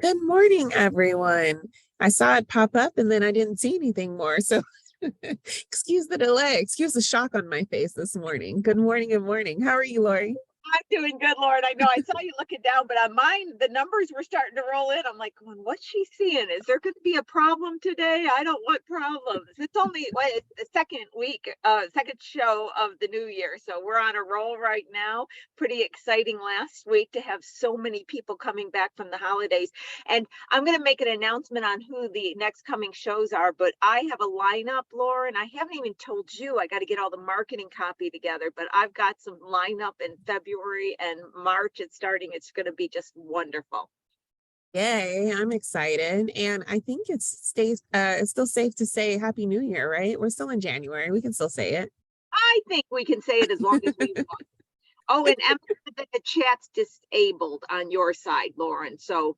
Good morning, everyone. I saw it pop up and then I didn't see anything more. So excuse the delay, excuse the shock on my face this morning. Good morning. Good morning. How are you, Lori? I'm doing good, Lauren. I know I saw you looking down, but on mine, the numbers were starting to roll in. I'm like, what's she seeing? Is there going to be a problem today? I don't want problems. It's only it's the second week, second show of the new year. So we're on a roll right now. Pretty exciting last week to have so many people coming back from the holidays. And I'm going to make an announcement on who the next coming shows are, but I have a lineup, Lauren. I haven't even told you. I got to get all the marketing copy together, but I've got some lineup in February and March. It's starting. It's going to be just wonderful. Yay, I'm excited. And I think it's still safe to say Happy New Year, right? We're still in January. We can still say it. I think we can say it as long as we want. Oh, and Emma said that the chat's disabled on your side, Lauren. So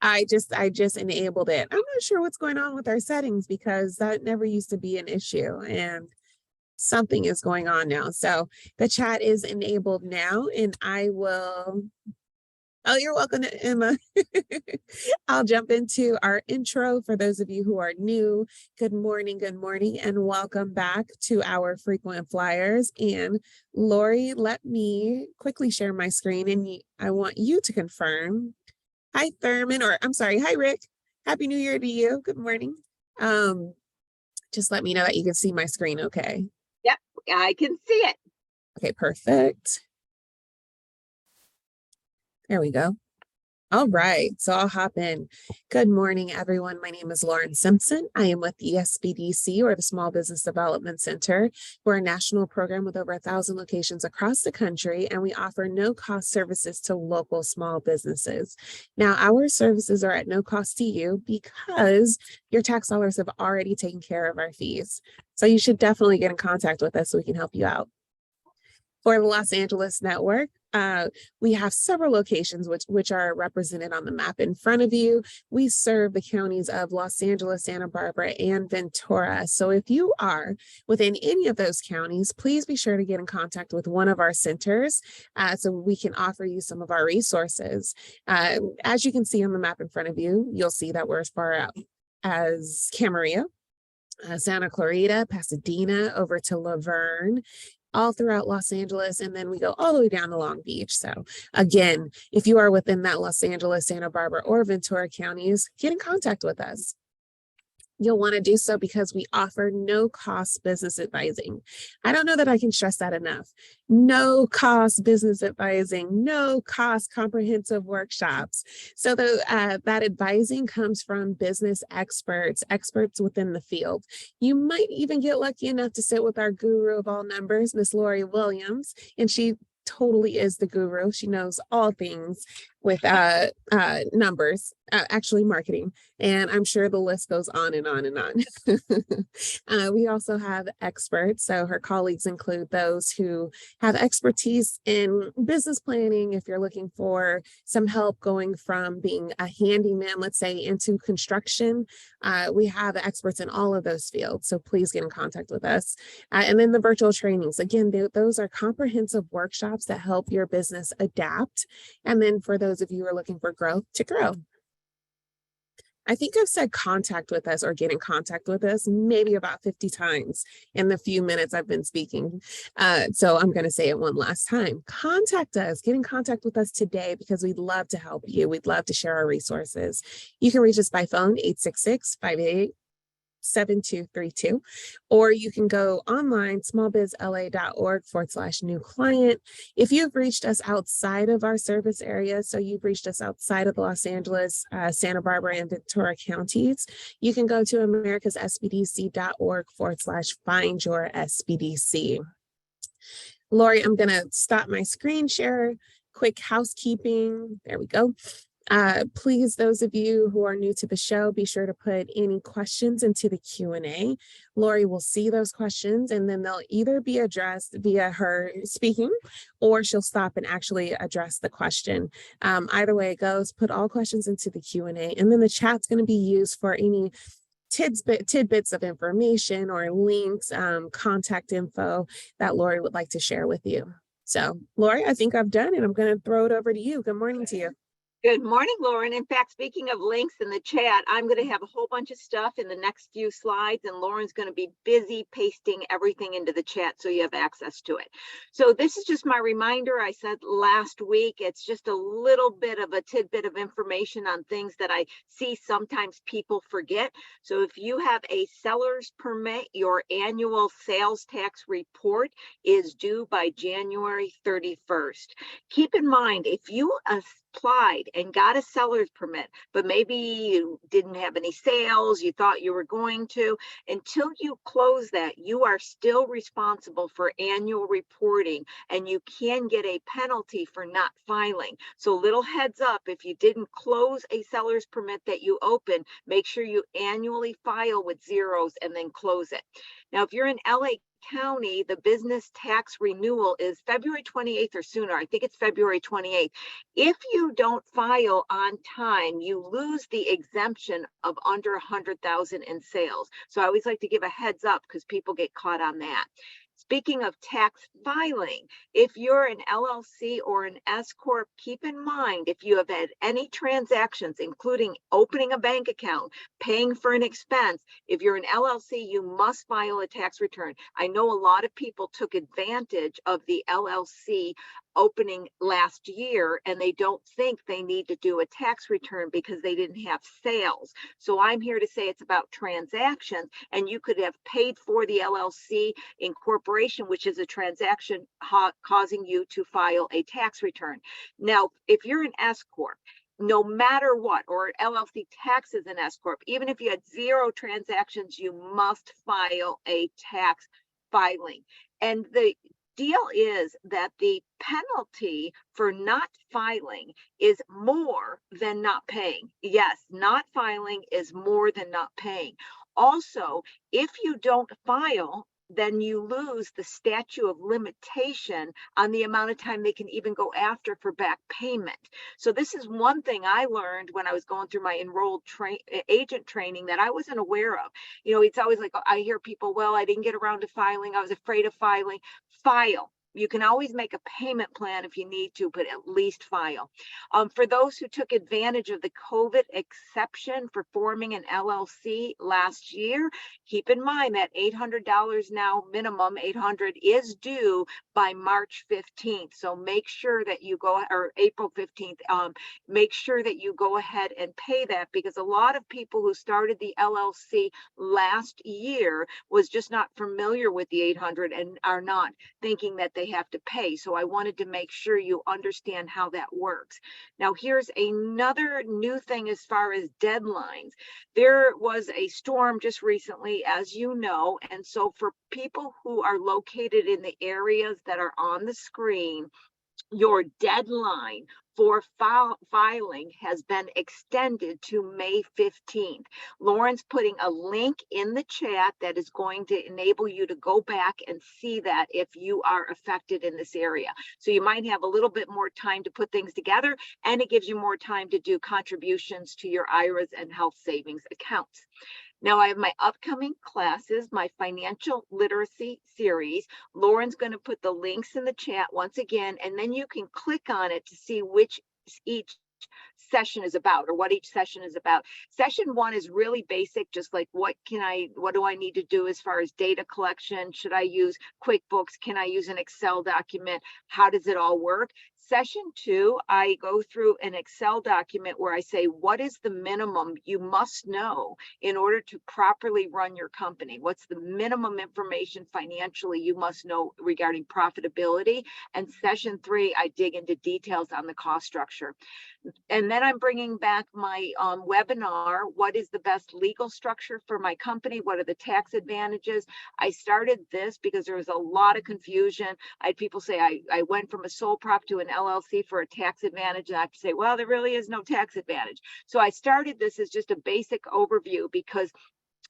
I just enabled it. I'm not sure what's going on with our settings because that never used to be an issue. And something is going on now. So the chat is enabled now, and I will. Oh, you're welcome, Emma. I'll jump into our intro for those of you who are new. Good morning, and welcome back to our frequent flyers. And Lori, let me quickly share my screen, and I want you to confirm. Hi, Thurman, or I'm sorry, hi, Rick. Happy New Year to you. Good morning. Just let me know that you can see my screen, okay? yep, I can see it. Okay, perfect. There we go. All right, so I'll hop in. Good morning, everyone. My name is Lauren Simpson. I am with the SBDC, or the Small Business Development Center. We're a national program with over 1,000 locations across the country, and we offer no-cost services to local small businesses. Now, our services are at no cost to you because your tax dollars have already taken care of our fees. So you should definitely get in contact with us so we can help you out. For the Los Angeles network, we have several locations which are represented on the map in front of you. We serve the counties of Los Angeles, Santa Barbara, and Ventura. So if you are within any of those counties, please be sure to get in contact with one of our centers so we can offer you some of our resources. As you can see on the map in front of you, you'll see that we're as far out as Camarillo, Santa Clarita, Pasadena, over to Laverne, all throughout Los Angeles, and then we go all the way down to Long Beach. So again, if you are within that Los Angeles, Santa Barbara, or Ventura counties, get in contact with us. You'll want to do so because we offer no-cost business advising. I don't know that I can stress that enough. No-cost business advising, no-cost comprehensive workshops. So that advising comes from business experts within the field. You might even get lucky enough to sit with our guru of all numbers, Miss Lori Williams, and she totally is the guru. She knows all things with numbers, actually marketing, and I'm sure the list goes on and on and on. We also have experts. So her colleagues include those who have expertise in business planning. If you're looking for some help going from being a handyman, let's say, into construction, we have experts in all of those fields. So please get in contact with us. And then the virtual trainings, again, those are comprehensive workshops that help your business adapt. And then for those of you who are looking for growth, to grow. I think I've said contact with us or get in contact with us maybe about 50 times in the few minutes I've been speaking. So I'm going to say it one last time. Contact us, get in contact with us today because we'd love to help you. We'd love to share our resources. You can reach us by phone, 866-588-7232, or you can go online, smallbizla.org/new client. If you've reached us outside of our service area, so you've reached us outside of the Los Angeles, Santa Barbara, and Ventura counties, you can go to americassbdc.org/find your SBDC. Lori, I'm going to stop my screen share. Quick housekeeping. There we go. Please, those of you who are new to the show, be sure to put any questions into the Q&A. Lori will see those questions and then they'll either be addressed via her speaking or she'll stop and actually address the question. Either way it goes, put all questions into the Q&A, and then the chat's going to be used for any tidbits of information or links, contact info that Lori would like to share with you. So Lori, I think I've done it. I'm going to throw it over to you. Good morning to you. Good morning, Lauren. In fact, speaking of links in the chat, I'm going to have a whole bunch of stuff in the next few slides, and Lauren's going to be busy pasting everything into the chat so you have access to it. So this is just my reminder. I said last week, it's just a little bit of a tidbit of information on things that I see sometimes people forget. So if you have a seller's permit, your annual sales tax report is due by January 31st. Keep in mind, if you applied and got a seller's permit, but maybe you didn't have any sales, you thought you were going to, until you close that, you are still responsible for annual reporting, and you can get a penalty for not filing. So little heads up, if you didn't close a seller's permit that you opened, make sure you annually file with zeros and then close it. Now, if you're in LA County, the business tax renewal is February 28th or sooner. I think it's February 28th. If you don't file on time, you lose the exemption of under 100,000 in sales. So I always like to give a heads up because people get caught on that. Speaking of tax filing, if you're an LLC or an S Corp, keep in mind if you have had any transactions, including opening a bank account, paying for an expense, if you're an LLC, you must file a tax return. I know a lot of people took advantage of the LLC opening last year, and they don't think they need to do a tax return because they didn't have sales. So I'm here to say it's about transactions, and you could have paid for the LLC incorporation, which is a transaction causing you to file a tax return. Now, if you're an S Corp, no matter what, or LLC taxes an S Corp, even if you had zero transactions, you must file a tax filing. And the deal is that the penalty for not filing is more than not paying. Yes, not filing is more than not paying. Also, if you don't file, then you lose the statute of limitation on the amount of time they can even go after for back payment. So this is one thing I learned when I was going through my enrolled agent training that I wasn't aware of. You know, it's always like, I hear people, well, I didn't get around to filing. I was afraid of filing. File. You can always make a payment plan if you need to, but at least file. For those who took advantage of the COVID exception for forming an LLC last year, keep in mind that $800 now minimum, $800 is due by March 15th. So make sure that you go, or April 15th, make sure that you go ahead and pay that, because a lot of people who started the LLC last year was just not familiar with the 800 and are not thinking that they have to pay. So I wanted to make sure you understand how that works. Now, here's another new thing as far as deadlines. There was a storm just recently, as you know, and so for people who are located in the areas that are on the screen, your deadline for filing has been extended to May 15th. Lauren's putting a link in the chat that is going to enable you to go back and see that if you are affected in this area. So you might have a little bit more time to put things together, and it gives you more time to do contributions to your IRAs and health savings accounts. Now I have my upcoming classes, my financial literacy series. Lauren's going to put the links in the chat once again, and then you can click on it to see which each session is about, or what each session is about. Session 1 is really basic, just like what do I need to do as far as data collection? Should I use QuickBooks? Can I use an Excel document? How does it all work? Session 2, I go through an Excel document where I say, what is the minimum you must know in order to properly run your company? What's the minimum information financially you must know regarding profitability? And session 3, I dig into details on the cost structure. And then I'm bringing back my webinar, what is the best legal structure for my company? What are the tax advantages? I started this because there was a lot of confusion. I had people say, I went from a sole prop to an LLC for a tax advantage. And I have to say, well, there really is no tax advantage. So I started this as just a basic overview because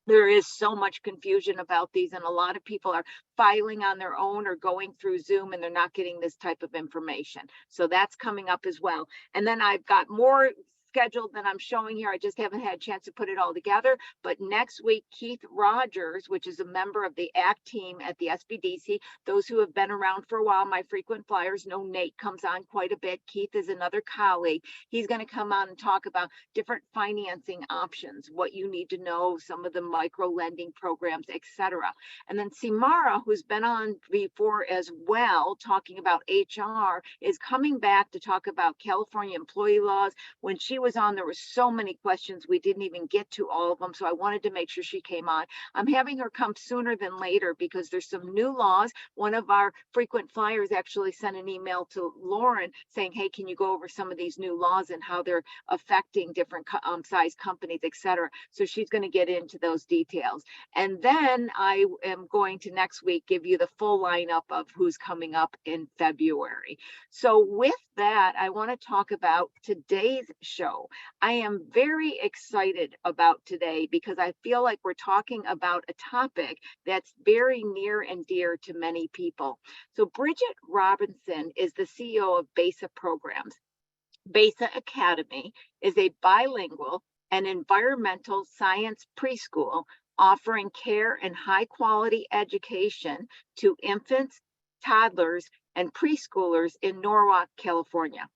there is so much confusion about these, and a lot of people are filing on their own or going through Zoom and they're not getting this type of information. So that's coming up as well. And then I've got more scheduled that I'm showing here. I just haven't had a chance to put it all together. But next week, Keith Rogers, which is a member of the ACT team at the SBDC, those who have been around for a while, my frequent flyers know Nate comes on quite a bit. Keith is another colleague. He's going to come on and talk about different financing options, what you need to know, some of the micro lending programs, etc. And then Simara, who's been on before as well, talking about HR, is coming back to talk about California employee laws. When she was on, there were so many questions. We didn't even get to all of them. So I wanted to make sure she came on. I'm having her come sooner than later because there's some new laws. One of our frequent flyers actually sent an email to Lauren saying, hey, can you go over some of these new laws and how they're affecting different size companies, et cetera. So she's going to get into those details. And then I am going to next week give you the full lineup of who's coming up in February. So with that, I want to talk about today's show. I am very excited about today because I feel like we're talking about a topic that's very near and dear to many people. So Bridgette Robinson is the CEO of BESA Programs. BESA Academy is a bilingual and environmental science preschool offering care and high quality education to infants, toddlers, and preschoolers in Norwalk, California.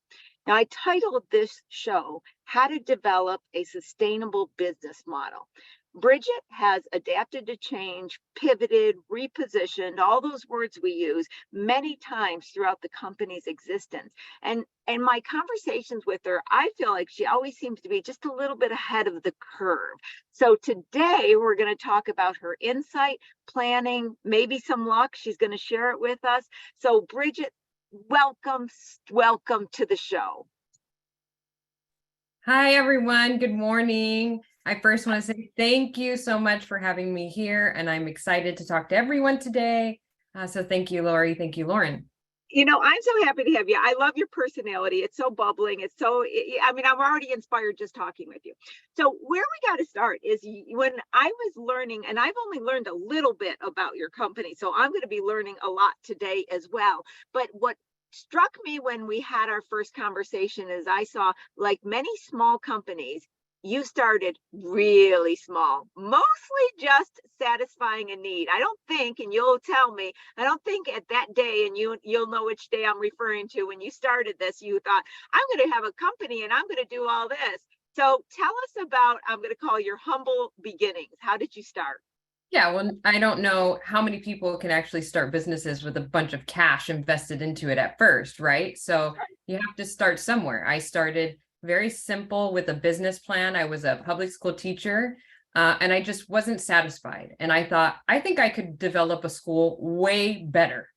Now, I titled this show, How to Develop a Sustainable Business Model. Bridgette has adapted to change, pivoted, repositioned, all those words we use many times throughout the company's existence. And in my conversations with her, I feel like she always seems to be just a little bit ahead of the curve. So today we're going to talk about her insight, planning, maybe some luck. She's going to share it with us. So Bridgette, welcome to the show. Hi, everyone. Good morning. I first want to say thank you so much for having me here, and I'm excited to talk to everyone today. So thank you, Lori. Thank you, Lauren. You know, I'm so happy to have you. I love your personality. It's so bubbling. It's so, I mean, I'm already inspired just talking with you. So where we got to start is when I was learning, and I've only learned a little bit about your company, so I'm going to be learning a lot today as well. But what struck me when we had our first conversation is I saw, like many small companies, you started really small, mostly just satisfying a need. I don't think, and you'll tell me, I don't think at that day, and you'll know which day I'm referring to, when you started this, you thought, I'm going to have a company and I'm going to do all this. So tell us about, I'm going to call your humble beginnings. How did you start? Yeah, well, I don't know how many people can actually start businesses with a bunch of cash invested into it at first, right? So you have to start somewhere. I started very simple with a business plan. I was a public school teacher, and I just wasn't satisfied. And I thought, I think I could develop a school way better.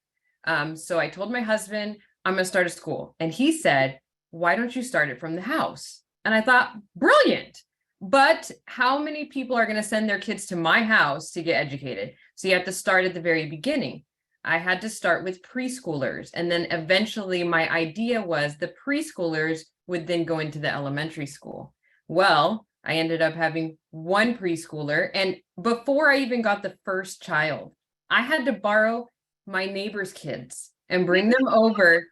So I told my husband, I'm going to start a school. And he said, why don't you start it from the house? And I thought, brilliant. But how many people are going to send their kids to my house to get educated? So you have to start at the very beginning. I had to start with preschoolers. And then eventually my idea was the preschoolers would then go into the elementary school. Well, I ended up having one preschooler. And before I even got the first child, I had to borrow my neighbor's kids and bring them over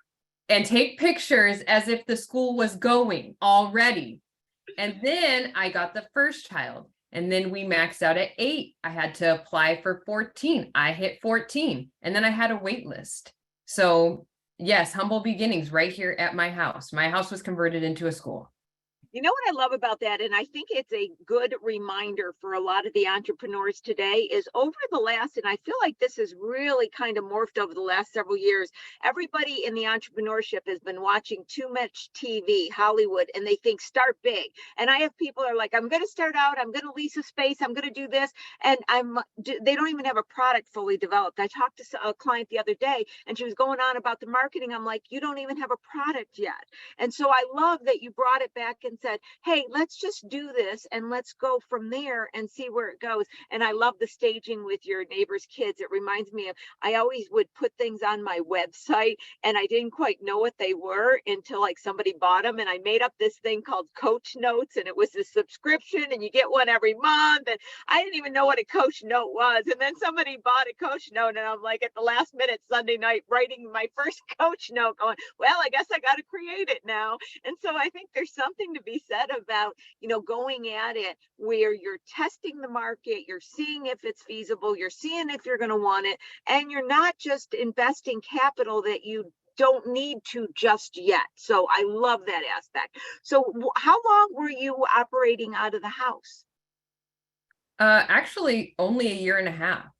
and take pictures as if the school was going already. And then I got the first child. And then we maxed out at 8. I had to apply for 14. I hit 14. And then I had a wait list. So yes, humble beginnings right here at my house. My house was converted into a school. You know what I love about that, and I think it's a good reminder for a lot of the entrepreneurs today, is over the last, and I feel like this has really kind of morphed over the last several years, everybody in the entrepreneurship has been watching too much TV, Hollywood, and they think start big. And I have people are like, I'm going to start out, I'm going to lease a space, I'm going to do this, and they don't even have a product fully developed. I talked to a client the other day, and she was going on about the marketing. I'm like, you don't even have a product yet. And so I love that you brought it back and said, hey, let's just do this and let's go from there and see where it goes. And I love the staging with your neighbor's kids. It reminds me of, I always would put things on my website and I didn't quite know what they were until like somebody bought them. And I made up this thing called Coach Notes, and it was a subscription and you get one every month. And I didn't even know what a Coach Note was. And then somebody bought a Coach Note and I'm like at the last minute Sunday night writing my first Coach Note going, well, I guess I got to create it now. And so I think there's something to be be said about, going at it where you're testing the market, you're seeing if it's feasible, you're seeing if you're going to want it, and you're not just investing capital that you don't need to just yet. So I love that aspect. So how long were you operating out of the house? Actually, only a year and a half.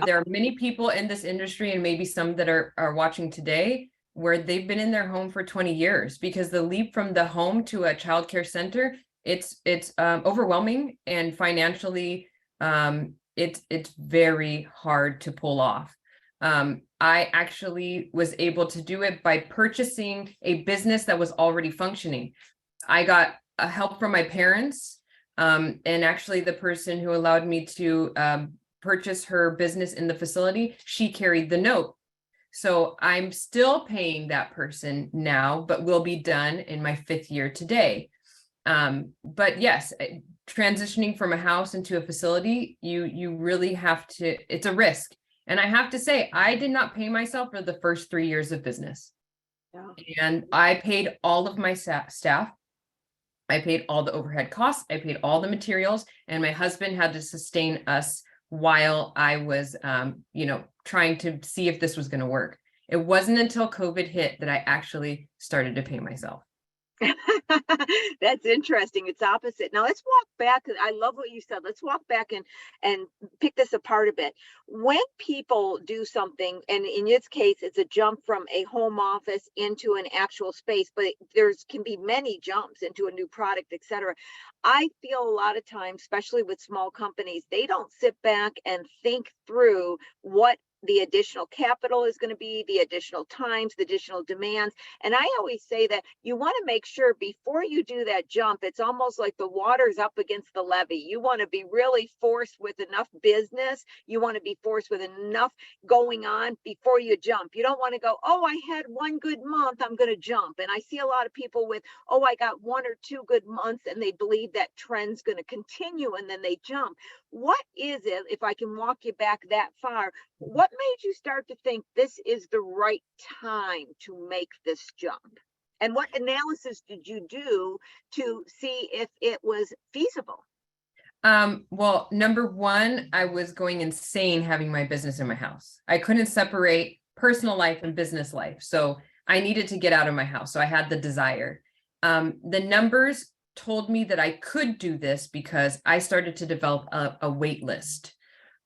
There are many people in this industry, and maybe some that are watching today, where they've been in their home for 20 years, because the leap from the home to a childcare center, it's overwhelming, and financially, it's very hard to pull off. I actually was able to do it by purchasing a business that was already functioning. I got help from my parents. And actually the person who allowed me to purchase her business in the facility, she carried the note. So I'm still paying that person now, but will be done in my 5th year today. But yes, transitioning from a house into a facility, you really have to, it's a risk. And I have to say, I did not pay myself for the first 3 years of business. Yeah. And I paid all of my staff. I paid all the overhead costs. I paid all the materials, and my husband had to sustain us while I was, trying to see if this was going to work. It wasn't until COVID hit that I actually started to pay myself. That's interesting. It's opposite. Now let's walk back. I love what you said. Let's walk back and pick this apart a bit. When people do something, and in this case, it's a jump from a home office into an actual space, but can be many jumps into a new product, etc. I feel a lot of times, especially with small companies, they don't sit back and think through what the additional capital is going to be, the additional times, the additional demands. And I always say that you want to make sure before you do that jump, it's almost like the water's up against the levee. You want to be really forced with enough business. You want to be forced with enough going on before you jump. You don't want to go, oh, I had one good month, I'm going to jump. And I see a lot of people with, oh, I got 1 or 2 good months, and they believe that trend's going to continue, and then they jump. What is it, if I can walk you back that far, what made you start to think this is the right time to make this jump? And what analysis did you do to see if it was feasible? Well, number one, I was going insane having my business in my house. I couldn't separate personal life and business life. So I needed to get out of my house. So I had the desire. The numbers told me that I could do this because I started to develop a wait list.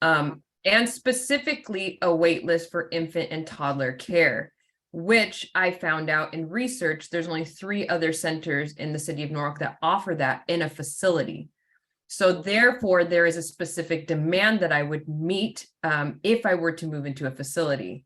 And specifically a wait list for infant and toddler care, which I found out in research, there's only 3 other centers in the city of Norwalk that offer that in a facility. So therefore, there is a specific demand that I would meet if I were to move into a facility.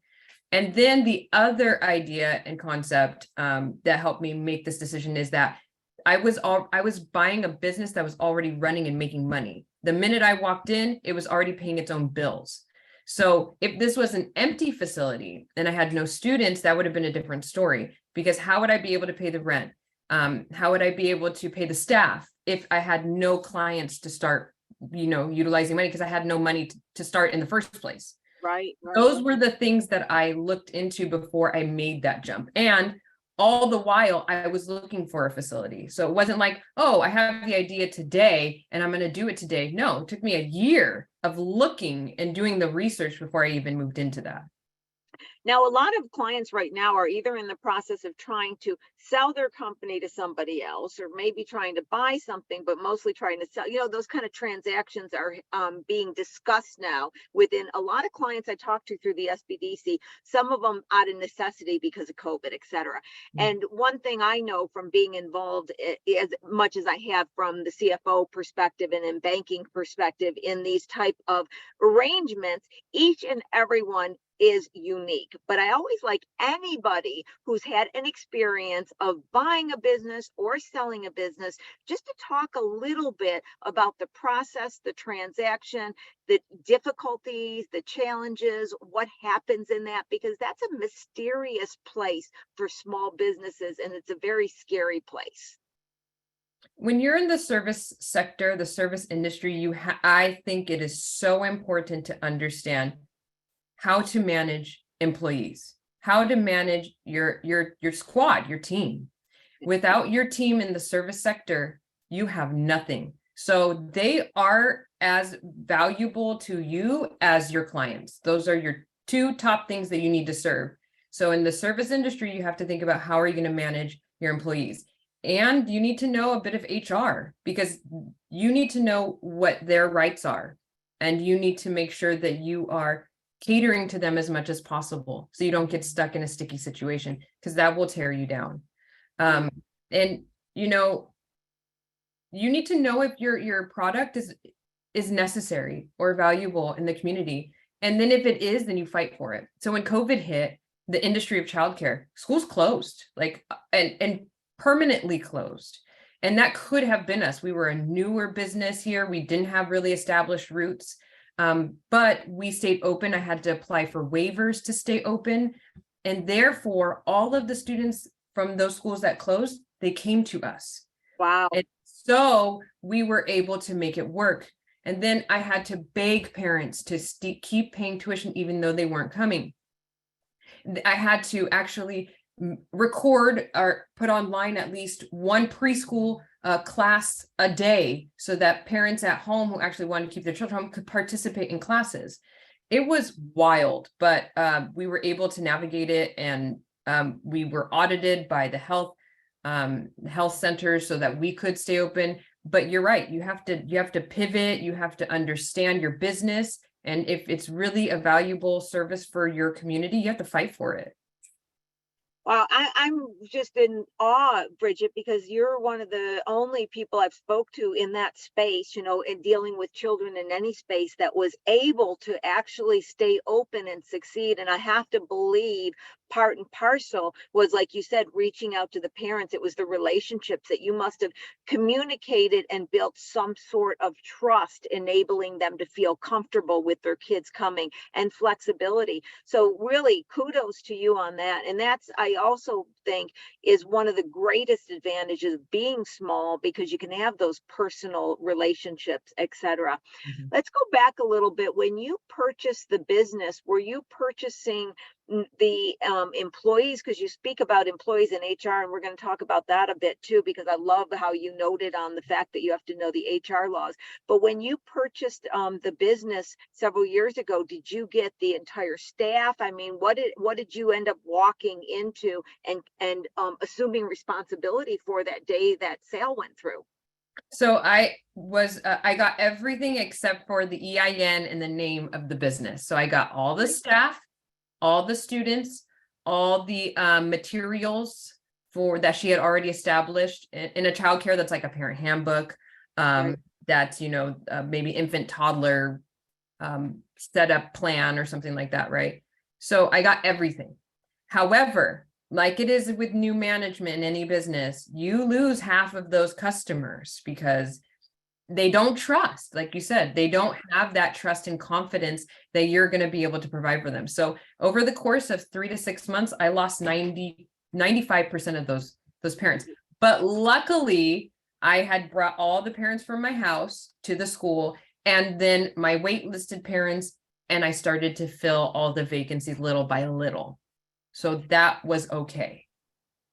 And then the other idea and concept that helped me make this decision is that I was buying a business that was already running and making money. The minute I walked in, it was already paying its own bills. So if this was an empty facility and I had no students, that would have been a different story, because how would I be able to pay the rent? How would I be able to pay the staff if I had no clients to start, utilizing money, because I had no money to start in the first place? Right. Those were the things that I looked into before I made that jump. And all the while I was looking for a facility. So it wasn't like, oh, I have the idea today and I'm going to do it today. No, it took me a year of looking and doing the research before I even moved into that. Now, a lot of clients right now are either in the process of trying to sell their company to somebody else, or maybe trying to buy something, but mostly trying to sell. Those kind of transactions are being discussed now within a lot of clients I talk to through the SBDC, some of them out of necessity because of COVID, et cetera. And one thing I know from being involved, as much as I have from the CFO perspective and in banking perspective in these type of arrangements, each and every one is unique. But I always like anybody who's had an experience of buying a business or selling a business, just to talk a little bit about the process, the transaction, the difficulties, the challenges, what happens in that, because that's a mysterious place for small businesses, and it's a very scary place. When you're in the service sector, the service industry, I think it is so important to understand how to manage employees, how to manage your squad, your team. Without your team in the service sector, you have nothing. So they are as valuable to you as your clients. Those are your two top things that you need to serve. So in the service industry, you have to think about how are you going to manage your employees? And you need to know a bit of HR because you need to know what their rights are. And you need to make sure that you are catering to them as much as possible so you don't get stuck in a sticky situation because that will tear you down. And you know, you need to know if your product is necessary or valuable in the community. And then if it is, then you fight for it. So when COVID hit, the industry of childcare, schools closed, like and permanently closed. And that could have been us. We were a newer business here. We didn't have really established roots, but we stayed open. I had to apply for waivers to stay open. And therefore, all of the students from those schools that closed, they came to us. Wow. And so we were able to make it work. And then I had to beg parents to keep paying tuition, even though they weren't coming. I had to actually record or put online at least one preschool class a day so that parents at home who actually wanted to keep their children home could participate in classes. It was wild, but we were able to navigate it, and we were audited by the health centers so that we could stay open. But you're right, you have to pivot, you have to understand your business, and if it's really a valuable service for your community, you have to fight for it. Wow, I'm just in awe, Bridgette, because you're one of the only people I've spoke to in that space, in dealing with children in any space that was able to actually stay open and succeed. And I have to believe part and parcel was, like you said, reaching out to the parents. It was the relationships that you must have communicated and built some sort of trust, enabling them to feel comfortable with their kids coming, and flexibility. So really kudos to you on that. And that's, I also think, is one of the greatest advantages of being small, because you can have those personal relationships, etc. Mm-hmm. Let's go back a little bit. When you purchased the business, were you purchasing the employees? Because you speak about employees in HR, and we're going to talk about that a bit too, because I love how you noted on the fact that you have to know the HR laws. But when you purchased the business several years ago, did you get the entire staff? I mean, what did you end up walking into and assuming responsibility for that day that sale went through? So I got everything except for the EIN and the name of the business. So I got all the staff, all the students, all the materials for that she had already established in a childcare. That's like a parent handbook. Right. That's, maybe infant toddler setup plan or something like that. Right. So I got everything. However, like it is with new management in any business, you lose half of those customers because they don't trust. Like you said, they don't have that trust and confidence that you're going to be able to provide for them. So over the course of 3 to 6 months, I lost 95% of those parents. But luckily, I had brought all the parents from my house to the school, and then my waitlisted parents, and I started to fill all the vacancies little by little. So that was okay.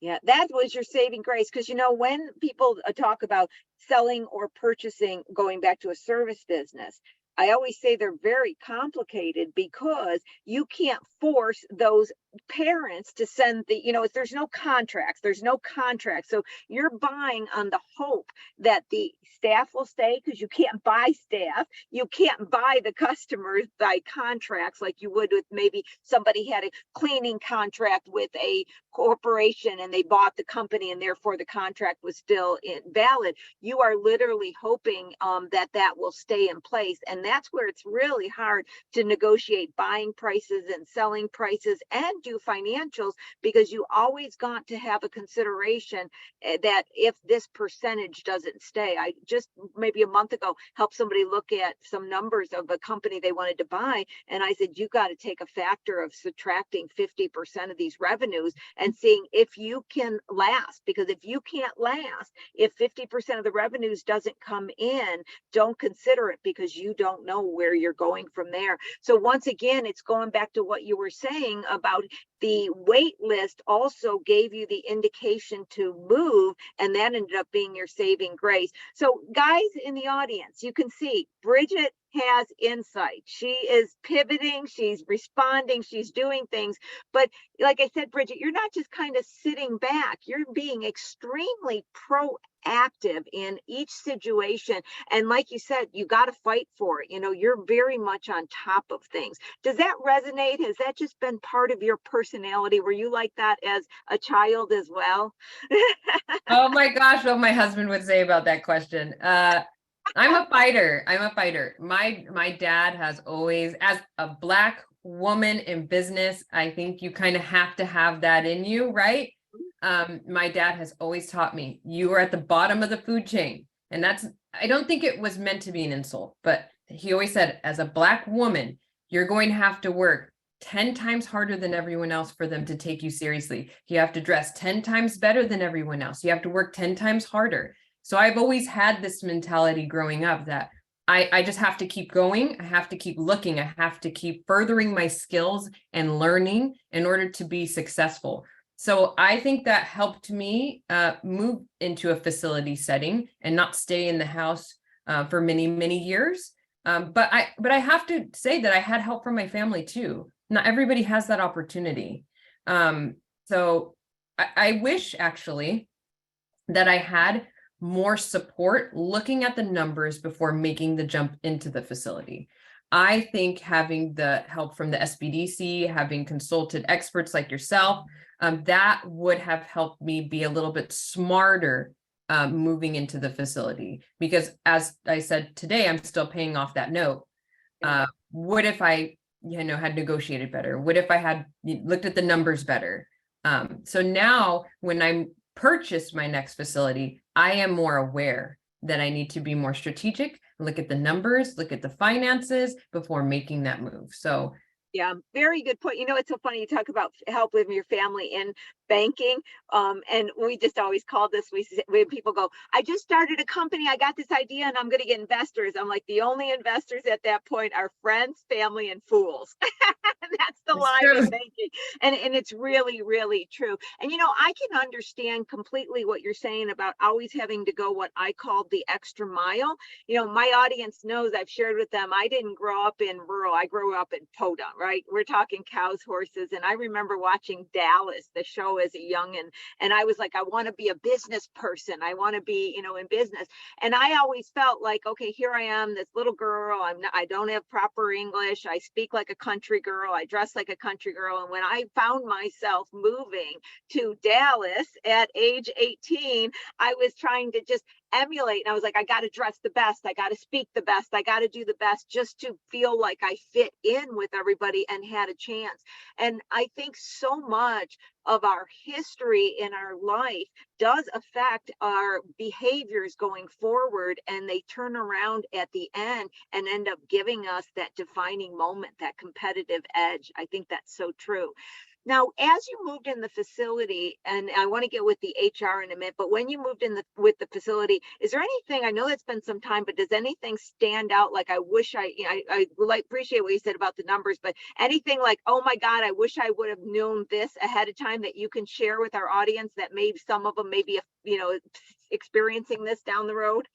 Yeah, that was your saving grace. Because, when people talk about selling or purchasing, going back to a service business, I always say they're very complicated because you can't force those parents to send there's no contracts. So you're buying on the hope that the staff will stay, because you can't buy staff. You can't buy the customers by contracts like you would with maybe somebody had a cleaning contract with a corporation and they bought the company and therefore the contract was still valid. You are literally hoping that will stay in place. And that's where it's really hard to negotiate buying prices and selling prices and do financials, because you always got to have a consideration that if this percentage doesn't stay. I just maybe a month ago helped somebody look at some numbers of a company they wanted to buy, and I said, you got to take a factor of subtracting 50% of these revenues and seeing if you can last. Because if you can't last, if 50% of the revenues doesn't come in, don't consider it, because you don't don't know where you're going from there. So once again, it's going back to what you were saying about the wait list also gave you the indication to move, and that ended up being your saving grace. So guys in the audience, you can see Bridgette has insight. She is pivoting, she's responding, she's doing things. But like I said, Bridgette, you're not just kind of sitting back, you're being extremely proactive in each situation. And like you said, you got to fight for it. You know, you're very much on top of things. Does that resonate? Has that just been part of your personality? Were you like that as a child as well? Oh my gosh, what my husband would say about that question. I'm a fighter. I'm a fighter. My dad has always, as a Black woman in business, I think you kind of have to have that in you, right? My dad has always taught me, you are at the bottom of the food chain. And I don't think it was meant to be an insult, but he always said, as a Black woman, you're going to have to work 10 times harder than everyone else for them to take you seriously. You have to dress 10 times better than everyone else. You have to work 10 times harder. So I've always had this mentality growing up that I just have to keep going. I have to keep looking. I have to keep furthering my skills and learning in order to be successful. So I think that helped me move into a facility setting and not stay in the house for many, many years. But I have to say that I had help from my family too. Not everybody has that opportunity. So I wish actually that I had more support looking at the numbers before making the jump into the facility. I think having the help from the SBDC, having consulted experts like yourself, that would have helped me be a little bit smarter moving into the facility. Because as I said today, I'm still paying off that note. What if I, had negotiated better? What if I had looked at the numbers better? So now when I purchase my next facility, I am more aware that I need to be more strategic, look at the numbers, look at the finances before making that move. So yeah, very good point. You know, it's so funny you talk about help with your family in banking. And we just always call this, when people go, I just started a company, I got this idea and I'm going to get investors. I'm like, the only investors at that point are friends, family, and fools. And that's the line in banking. And it's really, really true. And, I can understand completely what you're saying about always having to go what I call the extra mile. My audience knows, I've shared with them, I didn't grow up in rural, I grew up in Podunk, right? We're talking cows, horses. And I remember watching Dallas, the show, as a youngin', and I was like, I want to be a business person. I want to be, in business. And I always felt like, okay, here I am, this little girl. I don't have proper English. I speak like a country girl. I dress like a country girl. And when I found myself moving to Dallas at age 18, I was trying to just emulate. And I was like, I got to dress the best. I got to speak the best. I got to do the best just to feel like I fit in with everybody and had a chance. And I think so much of our history in our life does affect our behaviors going forward, and they turn around at the end and end up giving us that defining moment, that competitive edge. I think that's so true. Now, as you moved in the facility, and I want to get with the HR in a minute, but when you moved in with the facility, is there anything, I know that's been some time, but does anything stand out? Like, I wish I appreciate what you said about the numbers, but anything like, oh my God, I wish I would have known this ahead of time that you can share with our audience that maybe some of them may be, experiencing this down the road?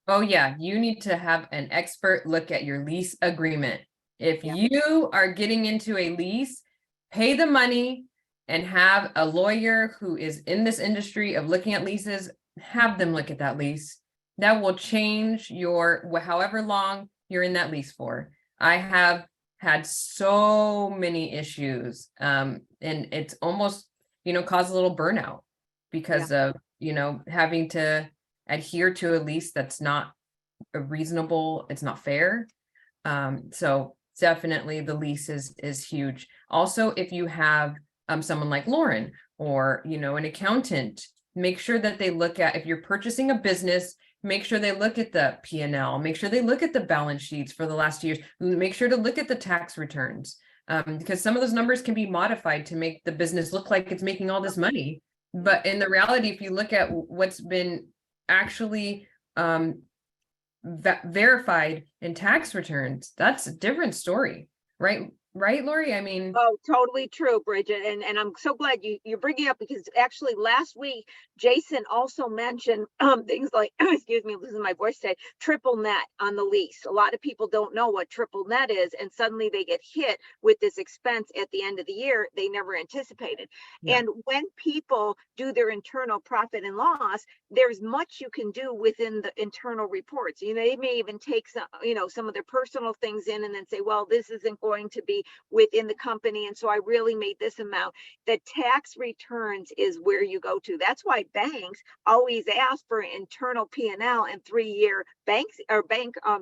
Oh yeah, you need to have an expert look at your lease agreement. If you are getting into a lease, pay the money and have a lawyer who is in this industry of looking at leases, have them look at that lease. That will change however long you're in that lease for. I have had so many issues, and it's almost, caused a little burnout because of, having to adhere to a lease that's not reasonable, it's not fair. So definitely the lease is huge. Also, if you have someone like Lauren or, an accountant, make sure that they look at, if you're purchasing a business, make sure they look at the P&L, make sure they look at the balance sheets for the last years, make sure to look at the tax returns, because some of those numbers can be modified to make the business look like it's making all this money. But in the reality, if you look at what's been actually verified in tax returns, that's a different story, right? Right, Lori? I mean, Oh, totally true, Bridget. And I'm so glad you're bringing it up, because actually last week, Jason also mentioned things like, excuse me, losing my voice today, triple net on the lease. A lot of people don't know what triple net is, and suddenly they get hit with this expense at the end of the year they never anticipated. Yeah. And when people do their internal profit and loss, there's much you can do within the internal reports. They may even take some of their personal things in and then say, well, this isn't going to be within the company, and so I really made this amount. The tax returns is where you go to. That's why banks always ask for internal P&L and 3-year bank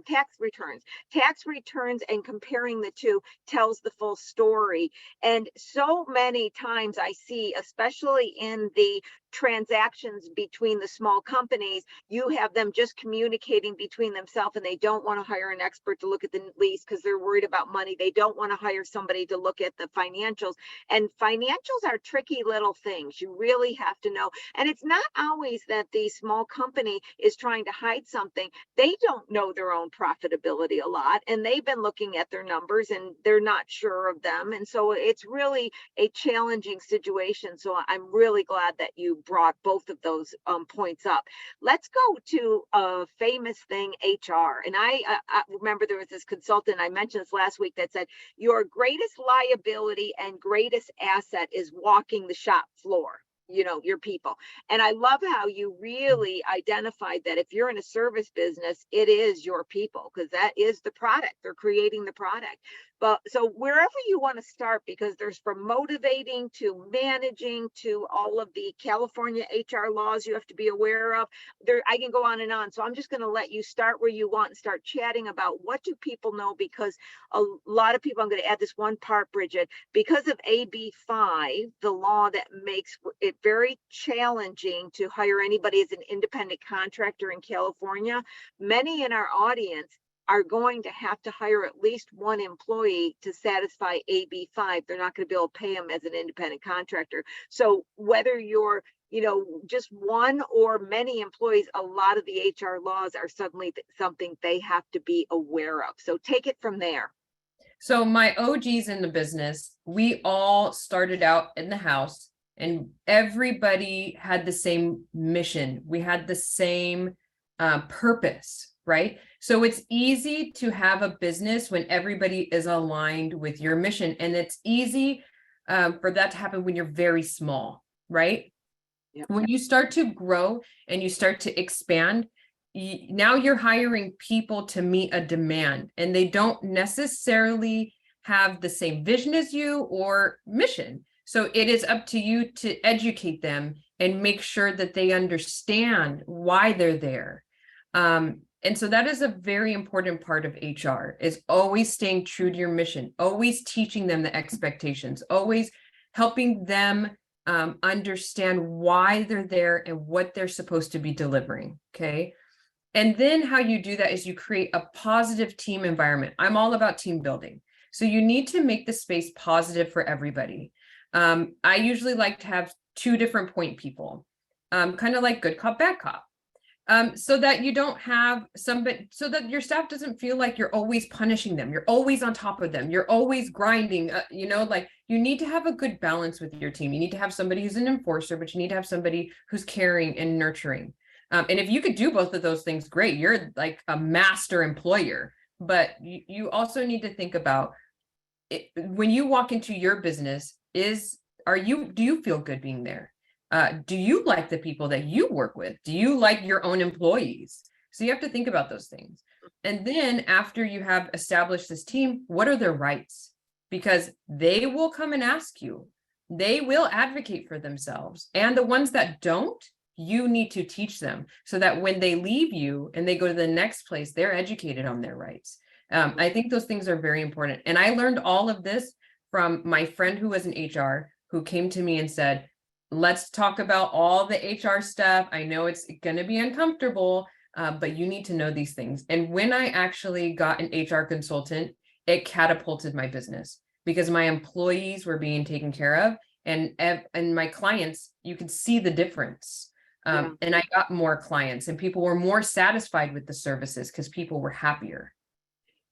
tax returns. Tax returns and comparing the two tells the full story. And so many times I see, especially in the transactions between the small companies, you have them just communicating between themselves, and they don't want to hire an expert to look at the lease because they're worried about money. They don't want to hire somebody to look at the financials, and financials are tricky little things. You really have to know. And it's not always that the small company is trying to hide something. They don't know their own profitability a lot, and they've been looking at their numbers and they're not sure of them. And so it's really a challenging situation. So I'm really glad that you brought both of those points up. Let's go to a famous thing, HR. And I remember there was this consultant, I mentioned this last week, that said, your greatest liability and greatest asset is walking the shop floor, your people. And I love how you really identified that if you're in a service business, it is your people, because that is the product. They're creating the product. But so wherever you want to start, because there's from motivating to managing to all of the California HR laws you have to be aware of. I can go on and on. So I'm just going to let you start where you want and start chatting about what do people know, because a lot of people, I'm going to add this one part, Bridget, because of AB5, the law that makes it very challenging to hire anybody as an independent contractor in California. Many in our audience are going to have to hire at least one employee to satisfy AB5. They're not going to be able to pay them as an independent contractor. So whether you're, just one or many employees, a lot of the HR laws are suddenly something they have to be aware of. So take it from there. So my OGs in the business, we all started out in the house, and everybody had the same mission. We had the same purpose, right? So it's easy to have a business when everybody is aligned with your mission. And it's easy for that to happen when you're very small, right? Yep. When you start to grow and you start to expand, now you're hiring people to meet a demand, and they don't necessarily have the same vision as you or mission. So it is up to you to educate them and make sure that they understand why they're there. And so that is a very important part of HR, is always staying true to your mission, always teaching them the expectations, always helping them understand why they're there and what they're supposed to be delivering. Okay. And then how you do that is you create a positive team environment. I'm all about team building. So you need to make the space positive for everybody. I usually like to have 2 different point people, kind of like good cop, bad cop. So that you don't have somebody, so that your staff doesn't feel like you're always punishing them. You're always on top of them. You're always grinding, like you need to have a good balance with your team. You need to have somebody who's an enforcer, but you need to have somebody who's caring and nurturing. And if you could do both of those things, great. You're like a master employer, but you also need to think about it, when you walk into your business, do you feel good being there? Do you like the people that you work with? Do you like your own employees? So you have to think about those things. And then after you have established this team, what are their rights? Because they will come and ask you. They will advocate for themselves. And the ones that don't, you need to teach them so that when they leave you and they go to the next place, they're educated on their rights. I think those things are very important. And I learned all of this from my friend who was in HR, who came to me and said, let's talk about all the HR stuff. I know it's going to be uncomfortable, but you need to know these things. And when I actually got an HR consultant, it catapulted my business because my employees were being taken care of, and my clients, you could see the difference. And I got more clients, and people were more satisfied with the services because people were happier.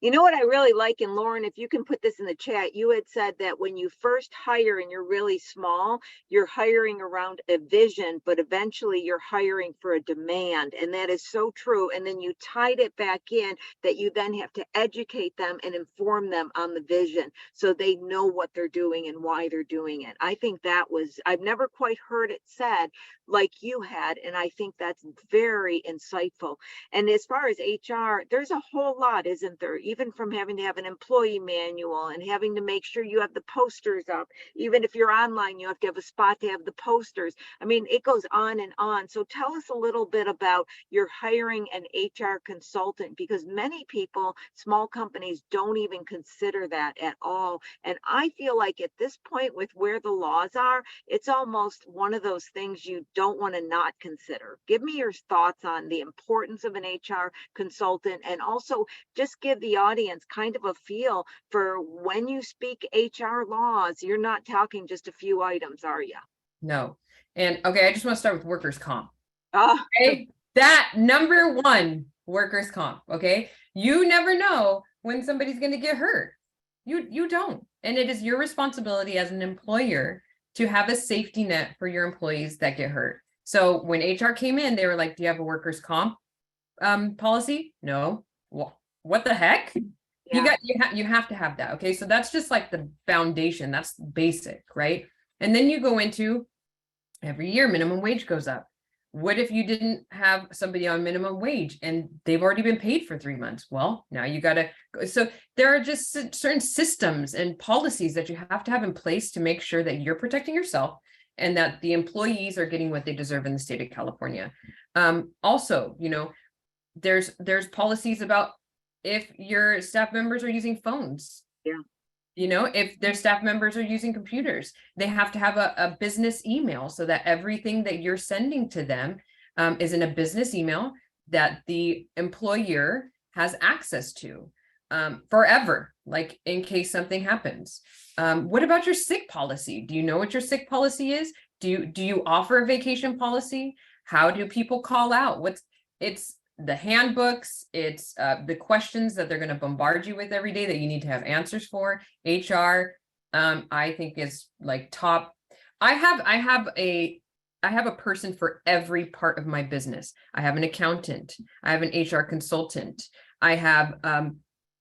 You know what I really like, and Lauren, if you can put this in the chat, you had said that when you first hire and you're really small, you're hiring around a vision, but eventually you're hiring for a demand. And that is so true. And then you tied it back in that you then have to educate them and inform them on the vision so they know what they're doing and why they're doing it. I think that was, I've never quite heard it said like you had. And I think that's very insightful. And as far as HR, there's a whole lot, isn't there? Even from having to have an employee manual and having to make sure you have the posters up. Even if you're online, you have to have a spot to have the posters. I mean, it goes on and on. So tell us a little bit about your hiring an HR consultant, because many people, small companies, don't even consider that at all. And I feel like at this point, with where the laws are, it's almost one of those things you don't want to not consider. Give me your thoughts on the importance of an HR consultant, and also just give the audience kind of a feel for when you speak HR laws, you're not talking just a few items, are you? No. And okay, I just want to start with workers' comp. Oh, Okay, that number one, workers' comp. Okay, you never know when somebody's going to get hurt. You don't, and it is your responsibility as an employer to have a safety net for your employees that get hurt. So when HR came in, they were like, "Do you have a workers' comp policy?" No. Well, what the heck? yeah. You have to have that. Okay, so that's just like the foundation. That's basic, right? And then you go into every year minimum wage goes up. What if you didn't have somebody on minimum wage and they've already been paid for 3 months? Well, now you got to. So there are just certain systems and policies that you have to have in place to make sure that you're protecting yourself and that the employees are getting what they deserve in the state of California. Also, you know, there's policies about if your staff members are using phones. Yeah. You know, if their staff members are using computers, they have to have a business email so that everything that you're sending to them is in a business email that the employer has access to forever, like in case something happens. What about your sick policy? Do you know what your sick policy is? Do you offer a vacation policy? How do people call out? It's the handbooks, it's the questions that they're going to bombard you with every day that you need to have answers for. HR, I think is like top. I have a person for every part of my business. I have an accountant. I have an HR consultant. I have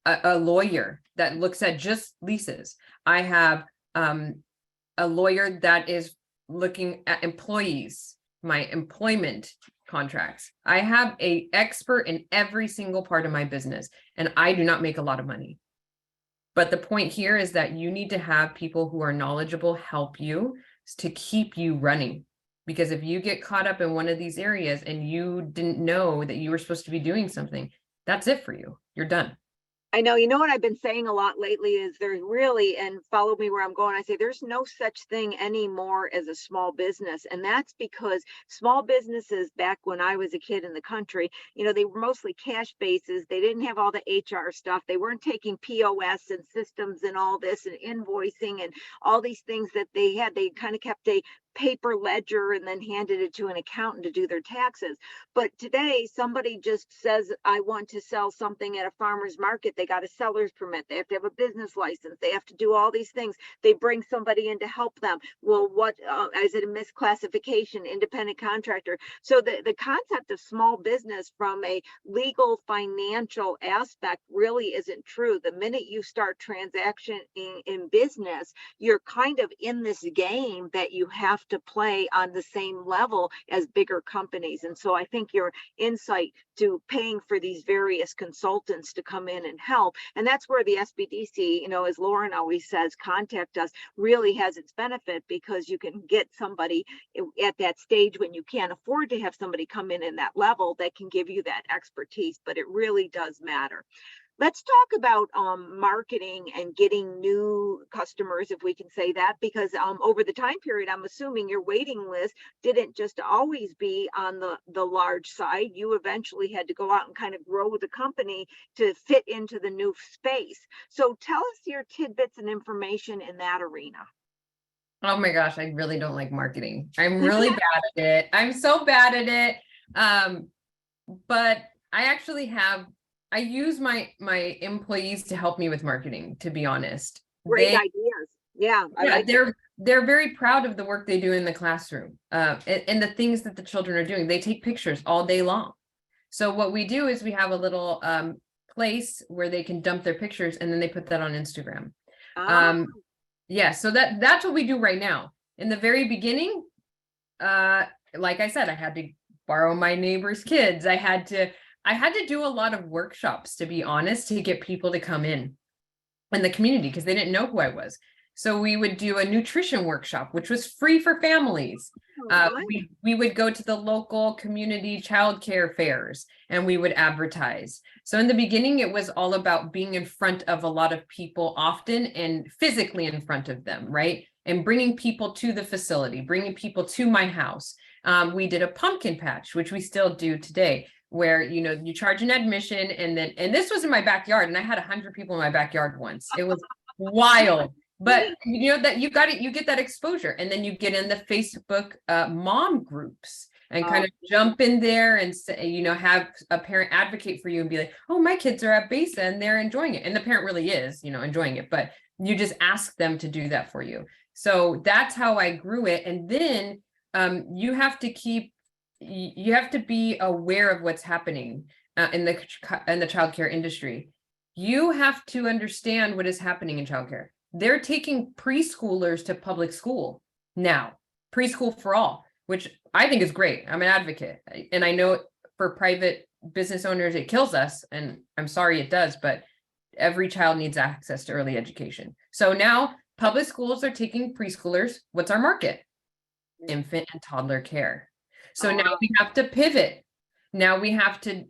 a lawyer that looks at just leases. I have a lawyer that is looking at employees, my employment contracts. I have an expert in every single part of my business, and I do not make a lot of money. But the point here is that you need to have people who are knowledgeable help you to keep you running. Because if you get caught up in one of these areas and you didn't know that you were supposed to be doing something, that's it for you. You're done. I know, you know what I've been saying a lot lately is there's really, and follow me where I'm going, I say there's no such thing anymore as a small business. And that's because small businesses back when I was a kid in the country, you know, they were mostly cash bases. They didn't have all the HR stuff. They weren't taking POS and systems and all this and invoicing and all these things that they had. They kind of kept a paper ledger and then handed it to an accountant to do their taxes. But today somebody just says, I want to sell something at a farmer's market. They got a seller's permit. They have to have a business license. They have to do all these things. They bring somebody in to help them. Well, what is it, a misclassification, independent contractor? So the concept of small business from a legal financial aspect really isn't true. The minute you start transaction in business, you're kind of in this game that you have to play on the same level as bigger companies. And so I think your insight to paying for these various consultants to come in and help, and that's where the SBDC, you know, as Lauren always says, contact us, really has its benefit, because you can get somebody at that stage when you can't afford to have somebody come in that level that can give you that expertise. But it really does matter. Let's talk about marketing and getting new customers, if we can say that, because over the time period, I'm assuming your waiting list didn't just always be on the large side. You eventually had to go out and kind of grow the company to fit into the new space. So tell us your tidbits and information in that arena. Oh my gosh, I really don't like marketing. I'm really bad at it. I'm so bad at it. But I actually I use my employees to help me with marketing, to be honest. Great ideas. Yeah, I like they're very proud of the work they do in the classroom, and the things that the children are doing. They take pictures all day long. So what we do is we have a little place where they can dump their pictures, and then they put that on Instagram. Yeah, so that's what we do right now. In the very beginning, like I said, I had to borrow my neighbor's kids. I had to do a lot of workshops, to be honest, to get people to come in the community, because they didn't know who I was. So we would do a nutrition workshop, which was free for families. We would go to the local community childcare fairs and we would advertise. So in the beginning, it was all about being in front of a lot of people often and physically in front of them, right? And bringing people to the facility, bringing people to my house. We did a pumpkin patch, which we still do today, where, you know, you charge an admission, and this was in my backyard, and I had 100 people in my backyard once. It was wild. But you know that you get that exposure, and then you get in the Facebook mom groups and kind of jump in there and say, you know, have a parent advocate for you and be like, oh, my kids are at BESA and they're enjoying it. And the parent really is, you know, enjoying it, but you just ask them to do that for you. So that's how I grew it. And then you have to be aware of what's happening in the childcare industry. You have to understand what is happening in childcare. They're taking preschoolers to public school now, preschool for all, which I think is great. I'm an advocate. And I know for private business owners, it kills us. And I'm sorry it does, but every child needs access to early education. So now public schools are taking preschoolers. What's our market? Infant and toddler care. So now we have to pivot. Now we have to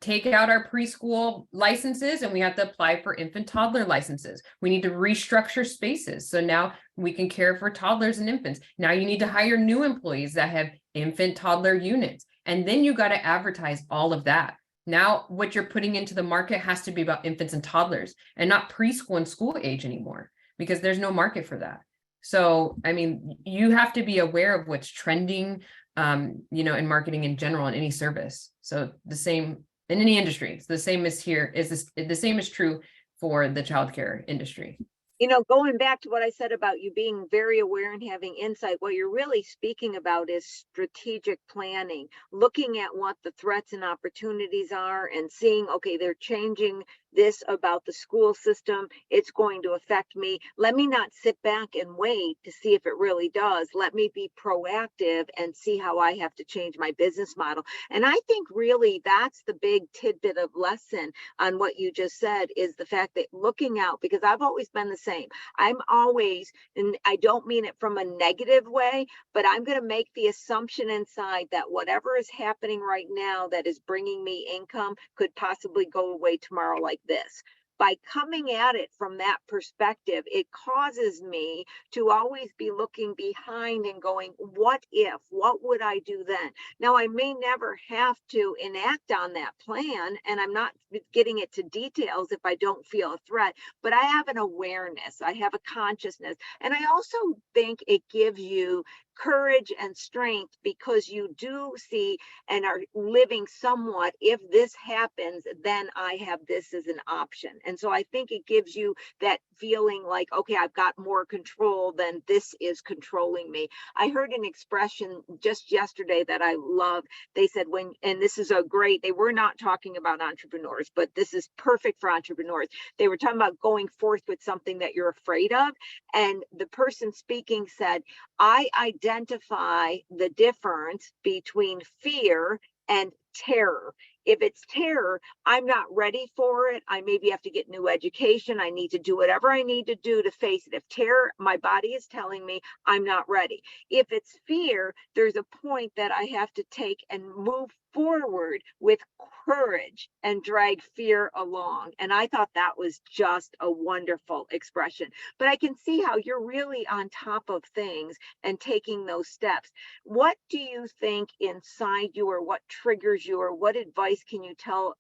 take out our preschool licenses and we have to apply for infant toddler licenses. We need to restructure spaces. So now we can care for toddlers and infants. Now you need to hire new employees that have infant toddler units. And then you got to advertise all of that. Now what you're putting into the market has to be about infants and toddlers and not preschool and school age anymore, because there's no market for that. So, I mean, you have to be aware of what's trending, you know, in marketing in general, in any service. So the same in any industry, it's the same as here, the same is true for the childcare industry. You know, going back to what I said about you being very aware and having insight, what you're really speaking about is strategic planning, looking at what the threats and opportunities are and seeing, okay, they're changing this about the school system. It's going to affect me. Let me not sit back and wait to see if it really does. Let me be proactive and see how I have to change my business model. And I think really that's the big tidbit of lesson on what you just said, is the fact that looking out, because I've always been the same. I'm always, and I don't mean it from a negative way, but I'm going to make the assumption inside that whatever is happening right now that is bringing me income could possibly go away tomorrow like this. By coming at it from that perspective, it causes me to always be looking behind and going, what if, what would I do then? Now, I may never have to enact on that plan, and I'm not getting it to details if I don't feel a threat, but I have an awareness, I have a consciousness. And I also think it gives you courage and strength, because you do see and are living somewhat, if this happens, then I have this as an option. And so I think it gives you that feeling like, okay, I've got more control than this is controlling me. I heard an expression just yesterday that I love. They said, and this is they were not talking about entrepreneurs, but this is perfect for entrepreneurs. They were talking about going forth with something that you're afraid of. And the person speaking said, I identify the difference between fear and terror. If it's terror, I'm not ready for it. I maybe have to get new education. I need to do whatever I need to do to face it. If terror, my body is telling me I'm not ready. If it's fear, there's a point that I have to take and move forward with courage and drag fear along. And I thought that was just a wonderful expression. But I can see how you're really on top of things and taking those steps. What do you think inside you, or what triggers you, or what advice advice can you tell